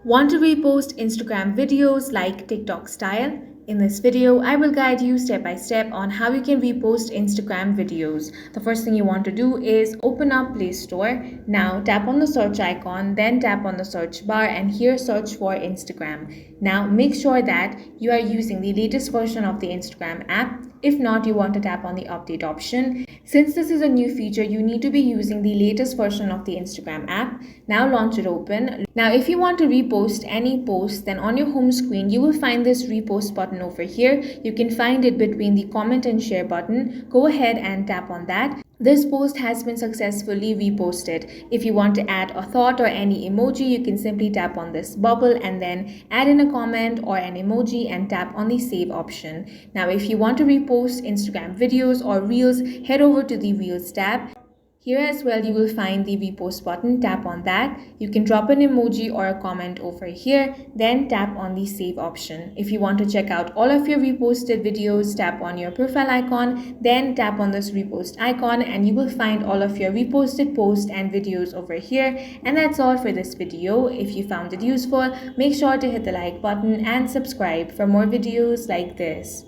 Want to repost Instagram videos like TikTok style? In this video, I will guide you step by step on how you can repost Instagram videos. The first thing you want to do is open up Play Store. Now tap on the search icon, then tap on the search bar and here search for Instagram. Now make sure that you are using the latest version of the Instagram app. If not, you want to tap on the update option. Since this is a new feature, you need to be using the latest version of the Instagram app. Now launch it open. Now if you want to repost any post, then on your home screen you will find this repost button over here. You can find it between the comment and share button. Go ahead and tap on that. This post has been successfully reposted. If you want to add a thought or any emoji, you can simply tap on this bubble and then add in a comment or an emoji and tap on the save option. Now if you want to repost Instagram videos or reels, head over to the Reels tab. Here as well, you will find the repost button. Tap on that. You can drop an emoji or a comment over here, then tap on the save option. If you want to check out all of your reposted videos, tap on your profile icon, then tap on this repost icon and you will find all of your reposted posts and videos over here. And that's all for this video. If you found it useful, make sure to hit the like button and subscribe for more videos like this.